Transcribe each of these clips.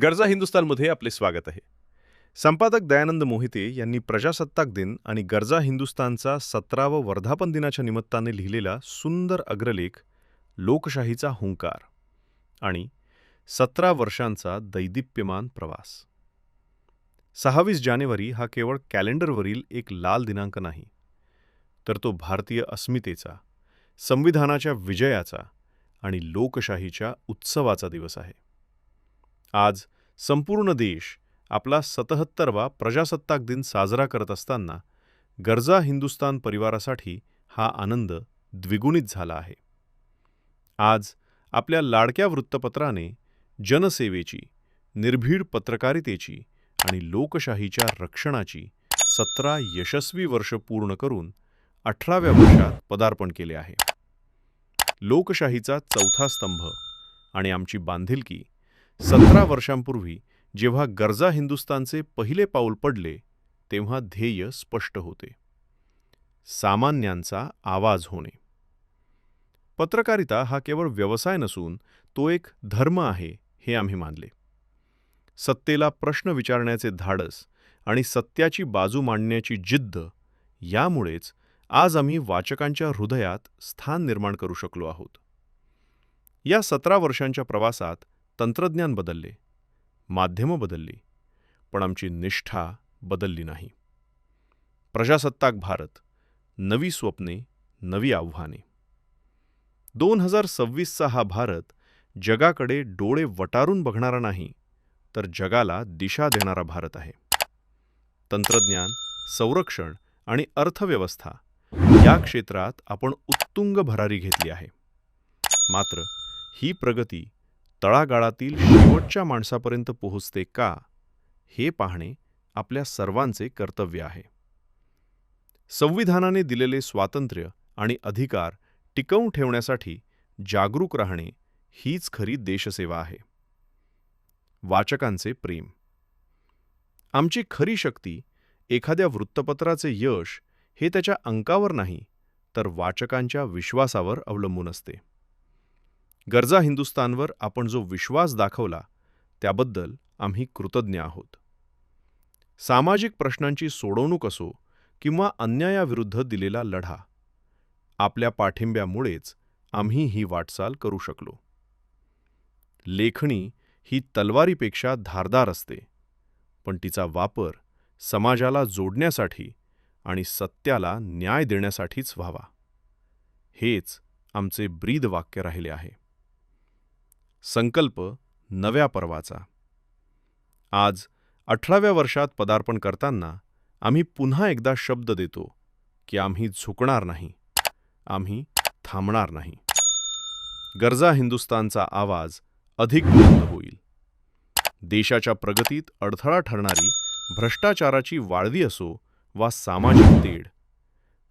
गरजा हिंदुस्थानमध्ये आपले स्वागत आहे. संपादक दयानंद मोहिते यांनी प्रजासत्ताक दिन आणि गरजा हिंदुस्थानचा 17वा वर्धापन दिनाच्या निमित्ताने लिहिलेला सुंदर अग्रलेख लोकशाहीचा हुंकार आणि 17 वर्षांचा दैदिप्यमान प्रवास. 26 जानेवारी हा केवळ कॅलेंडरवरील एक लाल दिनांक नाही, तर तो भारतीय अस्मितेचा, संविधानाच्या विजयाचा आणि लोकशाहीच्या उत्सवाचा दिवस आहे. आज संपूर्ण देश आपला 77वा प्रजासत्ताक दिन साजरा करत असताना गरजा हिंदुस्थान परिवारासाठी हा आनंद द्विगुणित झाला आहे. आज आपल्या लाडक्या वृत्तपत्राने जनसेवेची, निर्भीड पत्रकारितेची आणि लोकशाहीच्या रक्षणाची 17 यशस्वी वर्ष पूर्ण करून 18व्या वर्षात पदार्पण केले आहे. लोकशाहीचा चौथा स्तंभ आणि आमची बांधिलकी 17 वर्षांपूर्वी जेव्हा गरजा हिंदुस्थानचे पहिले पाऊल पडले तेव्हा ध्येय स्पष्ट होते: सामान्यांचा आवाज होणे. पत्रकारिता हा केवळ व्यवसाय नसून तो एक धर्म आहे हे आम्ही मानले. सत्तेला प्रश्न विचारण्याचे धाडस आणि सत्याची बाजू मांडण्याची जिद्द यामुळेच आज आम्ही वाचकांच्या हृदयात स्थान निर्माण करू शकलो आहोत. या 17 वर्षांच्या प्रवासात तंत्रज्ञान बदलले, माध्यमं बदलली, पण आमची निष्ठा बदलली नाही. प्रजासत्ताक भारत, नवी स्वप्ने, नवी आव्हाने. 2026चा हा भारत जगाकडे डोळे वटारून बघणारा नाही, तर जगाला दिशा देणारा भारत आहे. तंत्रज्ञान, संरक्षण आणि अर्थव्यवस्था या क्षेत्रात आपण उत्तुंग भरारी घेतली आहे. मात्र ही प्रगती तळागाळातील शेवटच्या माणसापर्यंत पोहोचते का, हे पाहणे आपल्या सर्वांचे कर्तव्य आहे. संविधानाने दिलेले स्वातंत्र्य आणि अधिकार टिकवून ठेवण्यासाठी जागरूक राहणे हीच खरी देशसेवा आहे. वाचकांचे प्रेम. आमची खरी शक्ती एखाद्या वृत्तपत्राचे यश हे त्याच्या अंकावर नाही, तर वाचकांच्या विश्वासावर अवलंबून असते. गरजा हिंदुस्थानवर आपण जो विश्वास दाखवला त्याबद्दल आम्ही कृतज्ञ आहोत. सामाजिक प्रश्नांची सोडवणूक असो किंवा अन्यायाविरुद्ध दिलेला लढा, आपल्या पाठिंब्यामुळेच आम्ही ही वाटचाल करू शकलो. लेखणी ही तलवारीपेक्षा धारदार असते, पण तिचा वापर समाजाला जोडण्यासाठी आणि सत्याला न्याय देण्यासाठीच व्हावा. हेच आमचे ब्रीद वाक्य राहिले आहे. संकल्प नव्या पर्वाचा. आज 18व्या वर्षात पदार्पण करताना आम्ही पुन्हा एकदा शब्द देतो की आम्ही झुकणार नाही, आम्ही थांबणार नाही. गरजा हिंदुस्थानचा आवाज अधिक बुलंद होईल. देशाच्या प्रगतीत अडथळा ठरणारी भ्रष्टाचाराची वाळवी असो वा सामाजिक तेढ,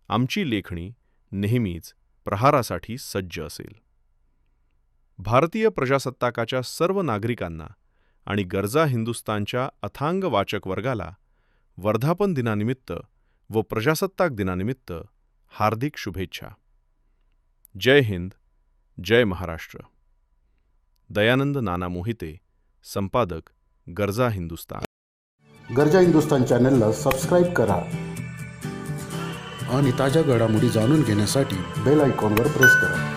आमची लेखणी नेहमीच प्रहारासाठी सज्ज असेल. भारतीय प्रजासत्ताकाच्या सर्व नागरिकांना आणि गरजा हिंदुस्थानच्या अथांग वाचक वर्गाला वर्धापन दिनानिमित्त व प्रजासत्ताक दिनानिमित्त हार्दिक शुभेच्छा. जय हिंद, जय महाराष्ट्र. दयानंद नाना मोहिते, संपादक, गरजा हिंदुस्थान. गरजा हिंदुस्थान चॅनलला सबस्क्राईब करा आणि ताज्या घडामोडी जाणून घेण्यासाठी बेल आयकॉनवर प्रेस करा.